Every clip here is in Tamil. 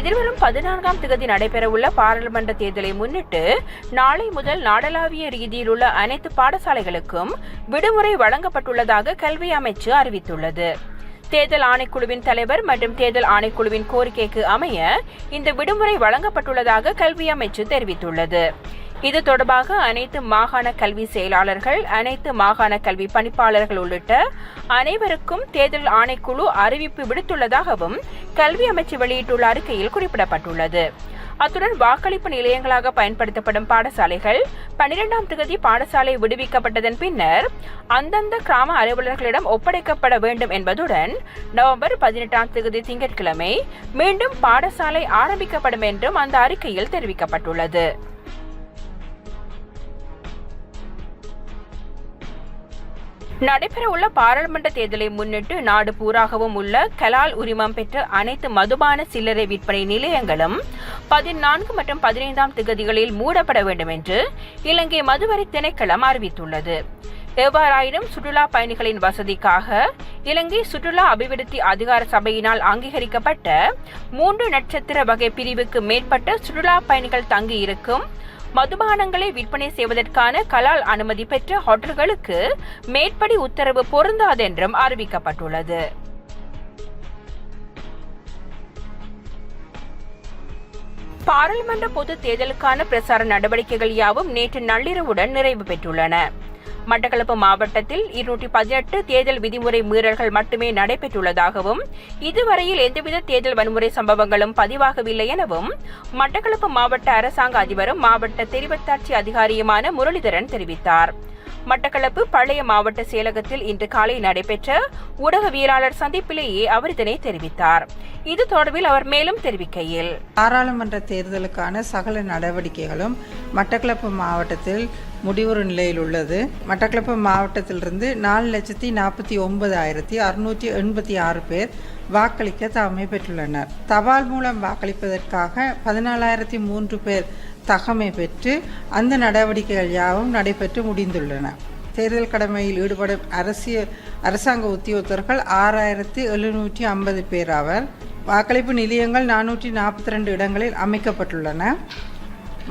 எதிர்வரும் 14ஆம் தேதி நடைபெறவுள்ள பாராளுமன்ற தேர்தலை முன்னிட்டு நாளை முதல் நாடளாவிய ரீதியில் உள்ள அனைத்து பாடசாலைகளுக்கும் விடுமுறை வழங்கப்பட்டுள்ளதாக கல்வி அமைச்சு அறிவித்துள்ளது. தேர்தல் ஆணைக்குழுவின் தலைவர் மற்றும் தேர்தல் ஆணைக்குழுவின் கோரிக்கைக்கு அமைய இந்த விடுமுறை வழங்கப்பட்டுள்ளதாக கல்வி அமைச்சு தெரிவித்துள்ளது. இது தொடர்பாக அனைத்து மாகாண கல்வி செயலாளர்கள், அனைத்து மாகாண கல்வி பணிப்பாளர்கள் உள்ளிட்ட அனைவருக்கும் தேர்தல் ஆணைக்குழு அறிவிப்பு விடுத்துள்ளதாகவும் கல்வி அமைச்சு வெளியிட்டுள்ள அறிக்கையில் குறிப்பிடப்பட்டுள்ளது. அத்துடன் வாக்களிப்பு நிலையங்களாக பயன்படுத்தப்படும் பாடசாலைகள் 12ஆம் தேதி பாடசாலை விடுவிக்கப்பட்டதன் பின்னர் அந்தந்த கிராம அலுவலர்களிடம் ஒப்படைக்கப்பட வேண்டும் என்பதுடன் நவம்பர் 18ஆம் தேதி திங்கட்கிழமை மீண்டும் பாடசாலை ஆரம்பிக்கப்படும் என்றும் அந்த அறிக்கையில் தெரிவிக்கப்பட்டுள்ளது. நடைபெறவுள்ள பாராளுமன்ற தேர்தலை முன்னிட்டு நாடு பூராகவும் உள்ள கலால் உரிமம் பெற்ற அனைத்து மதுபான சில்லறை விற்பனை நிலையங்களும் 14 மற்றும் 15ஆம் தேதிகளில் மூடப்பட வேண்டும் என்று இலங்கை மதுவரி திணைக்களம் அறிவித்துள்ளது. எவ்வாறாயினும் சுற்றுலா பயணிகளின் வசதிக்காக இலங்கை சுற்றுலா அபிவிருத்தி அதிகார சபையினால் அங்கீகரிக்கப்பட்ட 3 நட்சத்திர வகை பிரிவுக்கு மேற்பட்ட சுற்றுலா பயணிகள் தங்கியிருக்கும் மதுபானங்களை விற்பனை செய்வதற்கான கலால் அனுமதி பெற்ற ஹோட்டல்களுக்கு மேற்படி உத்தரவு பொருந்தாதென்றும் அறிவிக்கப்பட்டுள்ளது. பாராளுமன்ற பொது தேர்தலுக்கான பிரசார நடவடிக்கைகள் யாவும் நேற்று நள்ளிரவுடன் நிறைவு பெற்றுள்ளன. மட்டக்களப்பு மாவட்டத்தில் 218 தேர்தல் விதிமுறை மீறல்கள் மட்டுமே நடைபெற்றுள்ளதாகவும் இதுவரையில் எந்தவித தேர்தல் வன்முறை சம்பவங்களும் பதிவாகவில்லை எனவும் மட்டக்களப்பு மாவட்ட அரசாங்க அதிபரும் மாவட்ட தெரிவத்தாட்சி அதிகாரியுமான முரளிதரன் தெரிவித்தார். மட்டக்களப்பு பழைய மாவட்ட செயலகத்தில் இன்று காலை நடைபெற்ற ஊடகவியலாளர் சந்திப்பிலேயே அவர் இதனை தெரிவித்தார். இது தொடர்பில் அவர் மேலும் தெரிவிக்கையில், பாராளுமன்ற தேர்தலுக்கான சகல நடவடிக்கைகளும் மட்டக்களப்பு மாவட்டத்தில் முடிவுறு நிலையில் உள்ளது. மட்டக்களப்பு மாவட்டத்திலிருந்து 4,49,686 பேர் வாக்களிக்க தகமை பெற்றுள்ளனர். தபால் மூலம் வாக்களிப்பதற்காக 14,003 பேர் தகமை பெற்று அந்த நடவடிக்கைகள் யாவும் நடைபெற்று முடிந்துள்ளன. தேர்தல் கடமையில் ஈடுபடும் அரசாங்க உத்தியோகத்தர்கள் 6,750 பேர் ஆவர். வாக்களிப்பு நிலையங்கள் 442 இடங்களில் அமைக்கப்பட்டுள்ளன.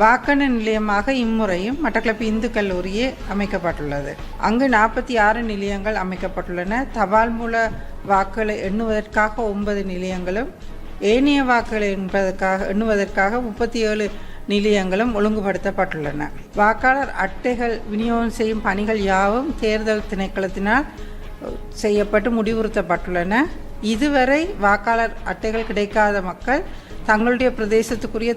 வாக்கெண்ணு நிலையமாக இம்முறையும் மட்டக்களப்பு இந்து கல்லூரியே அமைக்கப்பட்டுள்ளது. அங்கு 46 நிலையங்கள் அமைக்கப்பட்டுள்ளன. தபால் மூல வாக்குகளை எண்ணுவதற்காக 9 நிலையங்களும் ஏனைய வாக்குகளை எண்ணுவதற்காக 37 நிலையங்களும் ஒழுங்குபடுத்தப்பட்டுள்ளன. வாக்காளர் அட்டைகள் விநியோகம் செய்யும் பணிகள் யாவும் தேர்தல் திணைக்களத்தினால் செய்யப்பட்டு முடிவுறுத்தப்பட்டுள்ளன. இதுவரை வாக்காளர் அட்டைகள் கிடைக்காத மக்கள் தங்களுடைய பிரதேசத்துக்குரிய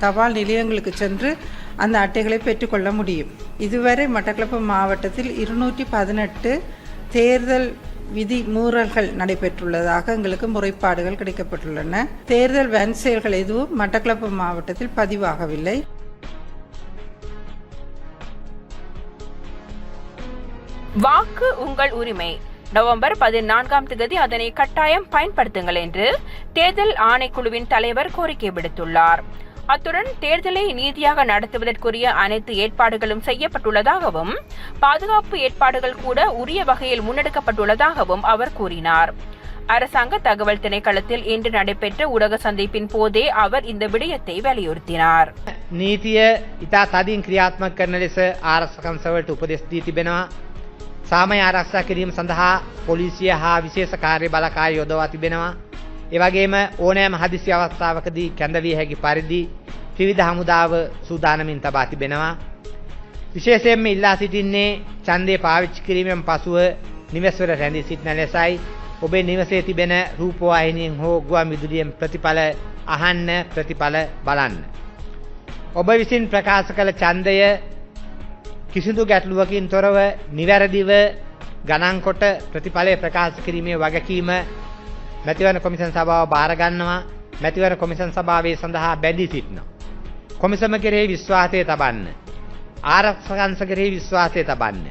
தபால் நிலையங்களுக்கு சென்று அந்த அட்டைகளை பெற்றுக்கொள்ள முடியும். இதுவரை மட்டக்களப்பு மாவட்டத்தில் 218 தேர்தல் விதி மீறல்கள் நடைபெற்றுள்ளதாக எங்களுக்கு முறைப்பாடுகள் கிடைக்கப்பட்டுள்ளன. தேர்தல் வன் செயல்கள் எதுவும் மட்டக்களப்பு மாவட்டத்தில் பதிவாகவில்லை. வாக்கு உங்கள் உரிமை. நவம்பர் 14ஆம் தேதி அதனை கட்டாயம் பயன்படுத்துங்கள் என்று தேர்தல் ஆணைக்குழுவின் தலைவர் கோரிக்கை விடுத்துள்ளார். அத்துடன் தேர்தலை நீதியாக நடத்துவதற்குரிய அனைத்து ஏற்பாடுகளும் செய்யப்பட்டுள்ளதாகவும் பாதுகாப்பு ஏற்பாடுகள் கூட உரிய வகையில் முன்னெடுக்கப்பட்டுள்ளதாகவும் அவர் கூறினார். அரசாங்க தகவல் திணைக்களத்தில் இன்று நடைபெற்ற ஊடக சந்திப்பின் போதே அவர் இந்த விடயத்தை வலியுறுத்தினார். நீதிය ඉතා තදින් ක්‍රියාත්මක කරන ලෙස ආරක්ෂක අංශවලට උපදෙස් දී තිබෙනවා. සාමය ආරක්ෂා කිරීම සඳහා පොලිසිය හා විශේෂ කාර්ය බළකාය යොදවා තිබෙනවා. ඒ වගේම ඕනෑම හදිසි අවස්ථාවකදී කැඳවිය හැකි පරිදි ත්‍රිවිධ හමුදාව සූදානමින් තබා තිබෙනවා. විශේෂයෙන්ම ඉල්ලා සිටින්නේ ඡන්දය පාවිච්චි කිරීමෙන් පසුව නිවෙස්වල රැඳී සිටින ලෙසයි. ඔබේ නිවසේ තිබෙන රූපවාහිනියෙන් හෝ ගුවන් විදුලියෙන් ප්‍රතිඵල අහන්න, ප්‍රතිඵල බලන්න. ඔබ විසින් ප්‍රකාශ කළ ඡන්දය කිසිදු ගැටලුවකින් තොරව නිවැරදිව ගණන් කොට ප්‍රතිඵලය ප්‍රකාශ කිරීමේ වගකීම මැතිවරණ කොමිසම් සභාව බාර ගන්නවා. මැතිවරණ කොමිසම් සභාවේ සඳහා බැඳී සිටිනවා. කොමිසම කෙරෙහි විශ්වාසය තබන්න. ආරක්ෂක අංශ කෙරෙහි විශ්වාසය තබන්න.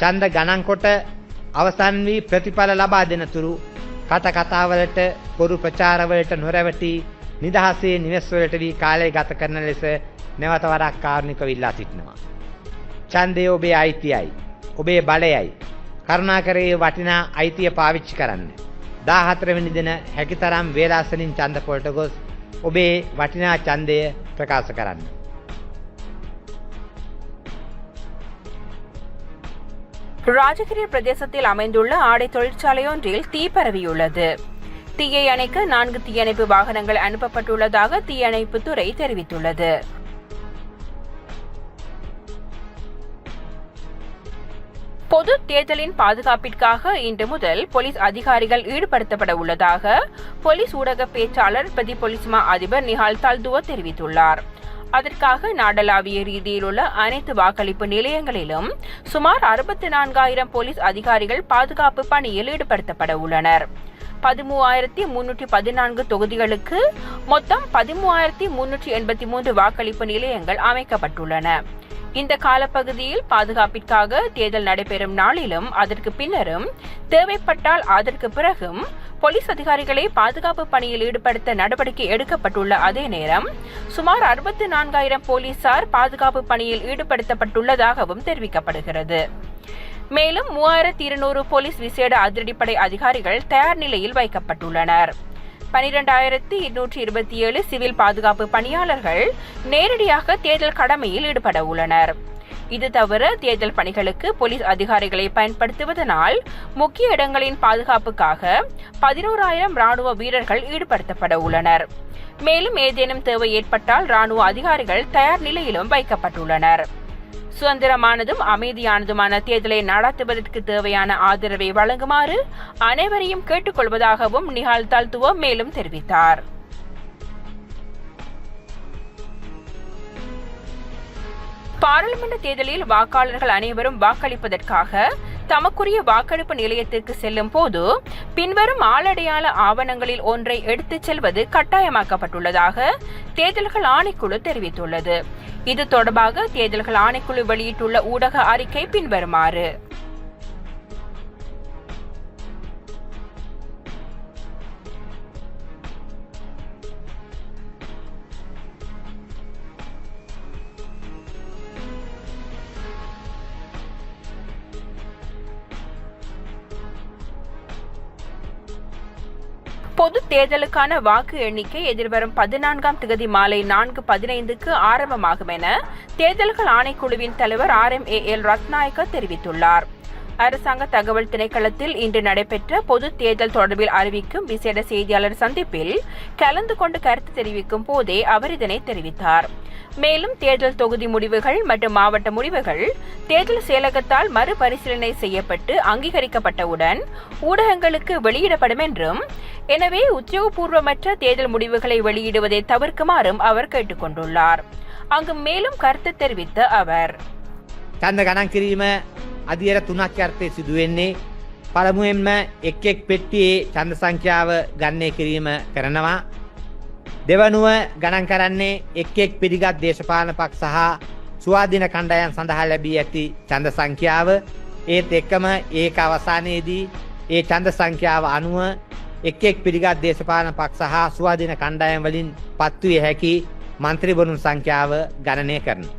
ඡන්ද ගණන් කොට අවසන් වී ප්‍රතිඵල ලබා දෙනතුරු කතාවලට පොරු ප්‍රචාරවලට නොරැවටි නිදහසේ නිවෙස් වලට වී කාලය ගත කරන ලෙස නැවත වරක් කාරුණිකව ඉල්ලා සිටිනවා. ඡන්දය ඔබේ අයිතියයි. ඔබේ බලයයි. කරුණාකර වටිනා අයිතිය පාවිච්චි කරන්න. 14 වෙනි දින හැකිතරම් වේලාසනින් ඡන්ද පොලට ගොස් ඔබේ වටිනා ඡන්දය ප්‍රකාශ කරන්න. ராஜகிரி பிரதேசத்தில் அமைந்துள்ள ஆடை தொழிற்சாலை ஒன்றில் தீ பரவியுள்ளது. தீயை அணைக்க 4 தீயணைப்பு வாகனங்கள் அனுப்பப்பட்டுள்ளதாக தீயணைப்புத்துறை தெரிவித்துள்ளது. பொது தேர்தலின் பாதுகாப்பிற்காக இன்று முதல் போலீஸ் அதிகாரிகள் ஈடுபடுத்தப்பட உள்ளதாக போலீஸ் ஊடக பேச்சாளர் பிரதி போலீஸ் மா அதிபர் நிஹால் தல்துவ தெரிவித்துள்ளார். அதற்காக நாடளாவிய ரீதியில் உள்ள அனைத்து வாக்களிப்பு நிலையங்களிலும் சுமார் 64,000 போலீஸ் அதிகாரிகள் பாதுகாப்பு பணியில் ஈடுபடுத்தப்பட உள்ளனர். 13,314 தொகுதிகளுக்கு மொத்தம் 13,383 வாக்களிப்பு நிலையங்கள் அமைக்கப்பட்டுள்ளன. இந்த காலப்பகுதியில் பாதுகாப்பிற்காக தேர்தல் நடைபெறும் நாளிலும் அதற்கு பின்னரும் தேவைப்பட்டால் அதற்கு பிறகும் போலீஸ் அதிகாரிகளை பாதுகாப்பு பணியில் ஈடுபடுத்த நடவடிக்கை எடுக்கப்பட்டுள்ள அதே நேரம் சுமார் 64,000 போலீசார் பாதுகாப்பு பணியில் ஈடுபடுத்தப்பட்டுள்ளதாகவும் தெரிவிக்கப்படுகிறது. மேலும் 3,200 போலீஸ் விசேட அதிரடிப்படை அதிகாரிகள் தயார் நிலையில் வைக்கப்பட்டுள்ளனர். 12,227 சிவில் பாதுகாப்பு பணியாளர்கள் நேரடியாக தேர்தல் கடமையில் ஈடுபட உள்ளனர். இது தவிர தேர்தல் பணிகளுக்கு போலீஸ் அதிகாரிகளை பயன்படுத்துவதனால் முக்கிய இடங்களின் பாதுகாப்புக்காக 11,000 ராணுவ வீரர்கள் ஈடுபடுத்தப்பட உள்ளனர். மேலும் ஏதேனும் தேவை ஏற்பட்டால் ராணுவ அதிகாரிகள் தயார் நிலையிலும் வைக்கப்பட்டுள்ளனர். சுதந்திரமானதும் அமைதியானதுமான தேர்தலை நடத்துவதற்கு தேவையான ஆதரவை வழங்குமாறு அனைவரையும் கேட்டுக்கொள்வதாகவும் நிஹால் தல்துவ மேலும் தெரிவித்தார். பாராளுமன்ற தேர்தலில் வாக்காளர்கள் அனைவரும் வாக்களிப்பதற்காக தமக்குரிய வாக்கெடுப்பு நிலையத்திற்கு செல்லும் போது பின்வரும் ஆளடையாள ஆவணங்களில் ஒன்றை எடுத்துச் செல்வது கட்டாயமாக்கப்பட்டுள்ளதாக தேர்தல்கள் ஆணைக்குழு தெரிவித்துள்ளது. இது தொடர்பாக தேர்தல்கள் ஆணைக்குழு வெளியிட்டுள்ள ஊடக அறிக்கை பின்வருமாறு. பொது தேர்தலுக்கான வாக்கு எண்ணிக்கை எதிர்வரும் 14ஆம் தேதி மாலை 4:15க்கு ஆரம்பமாகும் என தேர்தல்கள் ஆணைக்குழுவின் தலைவர் RMAL ரத்நாயக்க தெரிவித்துள்ளார். அரசாங்க தகவல் திணைக்களத்தில் இன்று நடைபெற்ற பொது தேர்தல் தொடர்பில் அறிவிக்கும் விசேட செய்தியாளர் சந்திப்பில் கலந்து கொண்டு கருத்து தெரிவிக்கும் போதே அவர் இதனை தெரிவித்தார். மேலும் தேர்தல் தொகுதி முடிவுகள் மற்றும் மாவட்ட முடிவுகள் தேர்தல் செயலகத்தால் மறுபரிசீலனை செய்யப்பட்டு அங்கீகரிக்கப்பட்டவுடன் ஊடகங்களுக்கு வெளியிடப்படும் என்றும், எனவே உத்தியோகபூர்வமற்ற தேர்தல் முடிவுகளை வெளியிடுவதை தவிர்க்குமாறும் அவர் கேட்டுக் கொண்டுள்ளார். அங்கு மேலும் கருத்து தெரிவித்த அவர், ඡන්ද ගණන් කිරීම අදියර 3ක් යටතේ සිදුවෙන්නේ. පළමුවෙන්ම එක් එක් පෙට්ටියේ ඡන්ද සංඛ්‍යාව ගණනය කිරීම කරනවා. දෙවනුව ගණන් කරන්නේ එක් එක් පිළිගත් දේශපාලන පක්ෂ සහ ස්වාධීන කණ්ඩායම් සඳහා ලැබී ඇති ඡන්ද සංඛ්‍යාව. ඒත් එක්කම ඒක අවසානයේදී ඒ ඡන්ද සංඛ්‍යාව අනුව එක් එක් පිළිගත් දේශපාලන පක්ෂ සහ ස්වාධීන කණ්ඩායම් වලින් පත්විය හැකි මන්ත්‍රීවරුන් සංඛ්‍යාව ගණනය කරනවා.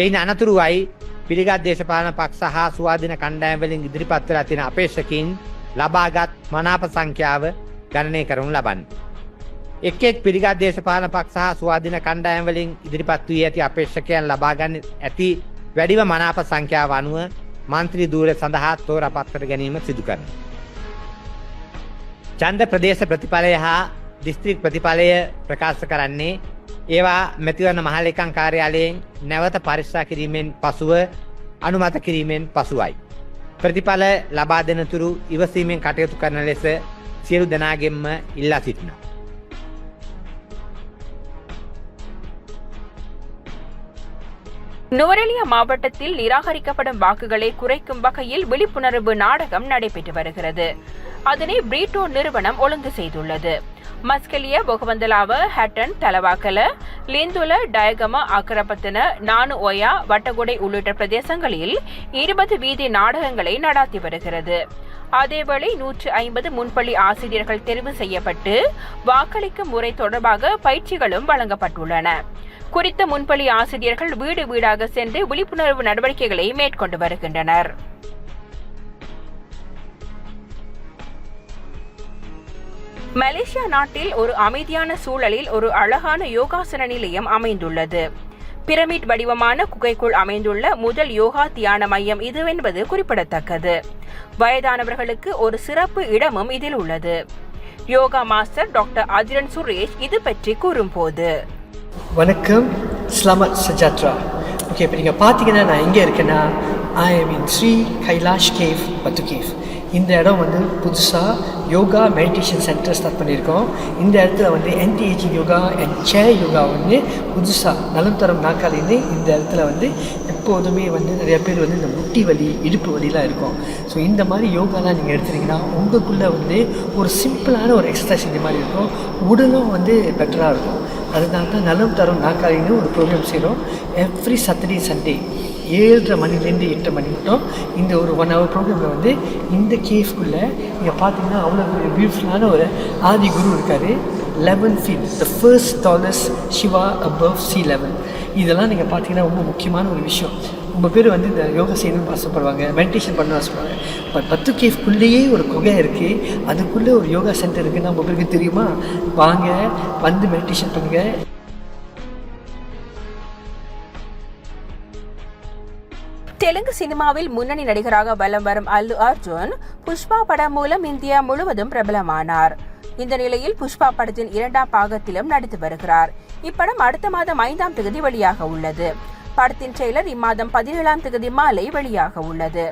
එයින් අනතුරුවයි පිළිගත් දේශපාලන පක්ෂ සහ ස්වාධීන කණ්ඩායම් වලින් ඉදිරිපත් වෙලා තියෙන අපේක්ෂකයින් ලබාගත් මනාප සංඛ්‍යාව ගණනය කරනු ලබන්නේ. එක් එක් පිළිගත් දේශපාලන පක්ෂ සහ ස්වාධීන කණ්ඩායම් වලින් ඉදිරිපත් වී ඇති අපේක්ෂකයන් ලබා ගන්න ඇති වැඩිම මනාප සංඛ්‍යාව අනුව මන්ත්‍රී ධූරය සඳහා තෝරාපත් කර ගැනීම සිදු කරනවා. ඡන්ද ප්‍රදේශ ප්‍රතිඵලය හා දිස්ත්‍රික් ප්‍රතිඵලය ප්‍රකාශ කරන්නේ ඒවා මැතිවරණ මහලේකම් කාර්යාලයෙන් නැවත පරීක්ෂා කිරීමෙන් පසුව අනුමත කිරීමෙන් පසුවයි. ප්‍රතිඵල ලබා දෙනතුරු ඉවසීමෙන් කටයුතු කරන ලෙස සියලු දෙනාගෙන්ම ඉල්ලා සිටිනවා. நுவரெலியா மாவட்டத்தில் நிராகரிக்கப்படும் வாக்குகளை குறைக்கும் வகையில் விழிப்புணர்வு நாடகம் நடைபெற்று வருகிறது. அதனை பிரீட்டோ நிறுவனம் ஒழுங்கு செய்துள்ளது. மஸ்கெலிய, பொகவந்தலாவ, ஹட்டன், தலவாக்கல, லிந்துல, டயகம, அக்கரப்பத்தன, நானு ஒயா, வட்டகுடை உள்ளிட்ட பிரதேசங்களில் 20 வீதி நாடகங்களை நடாத்தி வருகிறது. அதேவேளை 150 முன்பள்ளி ஆசிரியர்கள் தெரிவு செய்யப்பட்டு வாக்களிக்கும் முறை தொடர்பாக பயிற்சிகளும் வழங்கப்பட்டுள்ளன. குறித்த முன்பள்ளி ஆசிரியர்கள் வீடு வீடாக சென்று விழிப்புணர்வு நடவடிக்கைகளை மேற்கொண்டு வருகின்றனர். மலேசியா நாட்டில் ஒரு அமைதியான சூழலில் ஒரு அழகான யோகாசன நிலையம் அமைந்துள்ளது. பிரமிட் வடிவமான குகைக்குள் அமைந்துள்ள முதல் யோகா தியான மையம் இதுவென்பது குறிப்பிடத்தக்கது. வயதானவர்களுக்கு ஒரு சிறப்பு இடமும் இதில் உள்ளது. யோகா மாஸ்டர் டாக்டர் அதிரன் சுரேஷ் இது பற்றி கூறும்போது, வணக்கம், ஸ்லாமத் சஜாத்ரா. ஓகே, இப்போ நீங்கள் பார்த்தீங்கன்னா நான் எங்கே இருக்கேன்னா, I am in Sri Kailash cave, பத்து கேவ். இந்த இடம் வந்து புதுசாக யோகா மெடிடேஷன் சென்டர் ஸ்டார்ட் பண்ணியிருக்கோம். இந்த இடத்துல வந்து ஆன்டி ஏஜிங் யோகா அண்ட் சேர் யோகா வந்து புதுசாக நலம் தரும் நாற்காலின்னு இந்த இடத்துல வந்து எப்போதுமே வந்து நிறைய பேர் வந்து இந்த முட்டி வலி, இடுப்பு வலிலாம் இருக்கும். ஸோ இந்த மாதிரி யோகாலாம் நீங்கள் எடுத்துட்டிங்கன்னா உங்களுக்குள்ளே வந்து ஒரு சிம்பிளான ஒரு எக்ஸசைஸ் இந்த மாதிரி இருக்கும். உடலும் வந்து பெட்டராக இருக்கும். அதனால தான் நலம் தரும் நாற்காலின்னு ஒரு ப்ரோக்ராம் செய்கிறோம். எவ்ரி சாட்டர்டே சண்டே 7:30 மணிலேருந்து 8 மணி மட்டும் இந்த ஒரு 1 hour ப்ரோக்ராமில் வந்து இந்த கேஃப்குள்ளே நீங்கள் பார்த்தீங்கன்னா அவ்வளோ ஒரு பியூட்டிஃபுல்லான ஒரு ஆதி குரு இருக்கார். 11 feet, the first tallest Shiva above sea level. இதெல்லாம் நீங்கள் பார்த்தீங்கன்னா ரொம்ப முக்கியமான ஒரு விஷயம். ரொம்ப பேர் வந்து இந்த யோகா செய்யணும்னு ஆசைப்படுவாங்க, மெடிடேஷன் பண்ணணும்னு ஆசைப்படுவாங்க. பட் 10 கேஃப்குள்ளேயே ஒரு குகை இருக்குது, அதுக்குள்ளே ஒரு யோகா சென்டர் இருக்குதுன்னு நம்ம பேருக்கு தெரியுமா? வாங்க, வந்து மெடிடேஷன் பண்ணுங்கள். தெலுங்கு சினிமாவில் முன்னணி நடிகராக வலம் வரும் அல்லு அர்ஜுன் புஷ்பா படம் மூலம் இந்தியா முழுவதும் பிரபலமானார். இந்த நிலையில் புஷ்பா படத்தின் 2ஆம் பாகத்திலும் நடித்து வருகிறார். இப்படம் அடுத்த மாதம் 5ஆம் தேதி வெளியாக உள்ளது. படத்தின் ட்ரெய்லர் இம்மாதம் 17ஆம் தேதி மாலை வெளியாக உள்ளது.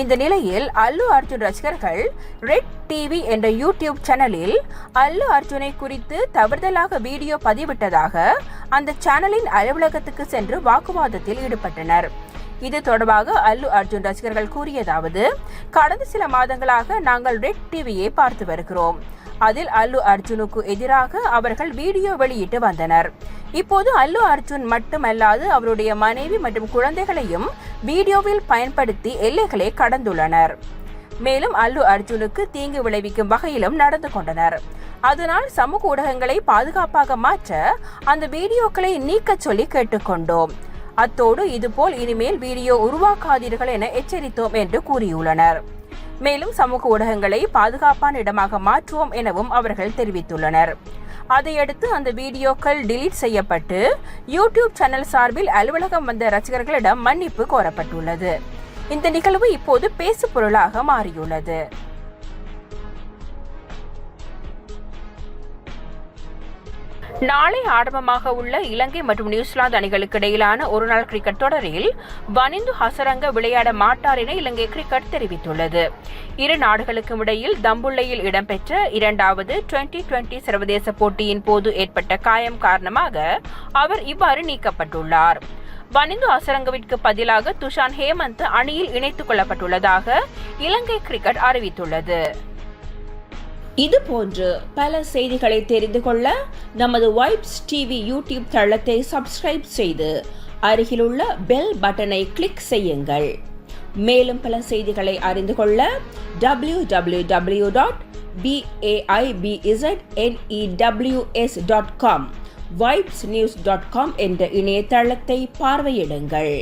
இந்த நிலையில் அல்லு அர்ஜுன் ரசிகர்கள் ரெட் டிவி என்ற யூடியூப் சேனலில் அல்லு அர்ஜுனை குறித்து தவறுதலாக வீடியோ பதிவிட்டதாக அந்த சேனலின் அலுவலகத்துக்கு சென்று வாக்குவாதத்தில் ஈடுபட்டனர். இது தொடர்பாக அல்லு அர்ஜுன் ரசிகர்கள் கூறியதாவது, கடந்த சில மாதங்களாக நாங்கள் ரெட் டிவியை பார்த்து வருகிறோம். அதில் அல்லு அர்ஜுனுக்கு எதிராக அவர்கள் வீடியோ வெளியிட்டு வந்தனர். இப்போது அல்லு அர்ஜுன் மட்டுமல்லாது அவருடைய மனைவி மற்றும் குழந்தைகளையும் வீடியோவில் பயன்படுத்தி எல்லைகளை கடந்துள்ளனர். மேலும் அல்லு அர்ஜுனுக்கு தீங்கு விளைவிக்கும் வகையிலும் நடந்து கொண்டனர். அதனால் சமூக ஊடகங்களை பாதுகாப்பாக மாற்ற அந்த வீடியோக்களை நீக்க சொல்லி கேட்டுக்கொண்டோம். அத்தோடு இதுபோல் இனிமேல் வீடியோ உருவாக்காதீர்கள் என எச்சரித்தோம் என்று கூறியுள்ளனர். மேலும் சமூக ஊடகங்களை பாதுகாப்பான இடமாக மாற்றுவோம் எனவும் அவர்கள் தெரிவித்துள்ளனர். அதையடுத்து அந்த வீடியோக்கள் டிலீட் செய்யப்பட்டு யூடியூப் சேனல் சார்பில் அலுவலகம் வந்த ரசிகர்களிடம் மன்னிப்பு கோரப்பட்டுள்ளது. இந்த நிகழ்வு இப்போது பேசு பொருளாக மாறியுள்ளது. நாளை ஆரம்பமாக உள்ள இலங்கை மற்றும் நியூசிலாந்து அணிகளுக்கு இடையிலான ஒருநாள் கிரிக்கெட் தொடரில் வனிந்து ஹசரங்க விளையாட மாட்டார் என இலங்கை கிரிக்கெட் தெரிவித்துள்ளது. இரு நாடுகளுக்கும் இடையில் தம்புள்ளையில் இடம்பெற்ற 2வது T20 சர்வதேச போட்டியின் போது ஏற்பட்ட காயம் காரணமாக அவர் இவ்வாறு நீக்கப்பட்டுள்ளார். வனிந்து ஹசரங்கவிற்கு பதிலாக துஷான் ஹேமந்த் அணியில் இணைத்துக் கொள்ளப்பட்டுள்ளதாக இலங்கை கிரிக்கெட் அறிவித்துள்ளது. இதுபோன்று பல செய்திகளை தெரிந்து கொள்ள நமது வைப்ஸ் டிவி யூடியூப் தளத்தை சப்ஸ்கிரைப் செய்து அருகிலுள்ள பெல் பட்டனை கிளிக் செய்யுங்கள். மேலும் பல செய்திகளை அறிந்து கொள்ள www.baibznews.com, vibesnews.com என்ற இணையதளத்தை பார்வையிடுங்கள்.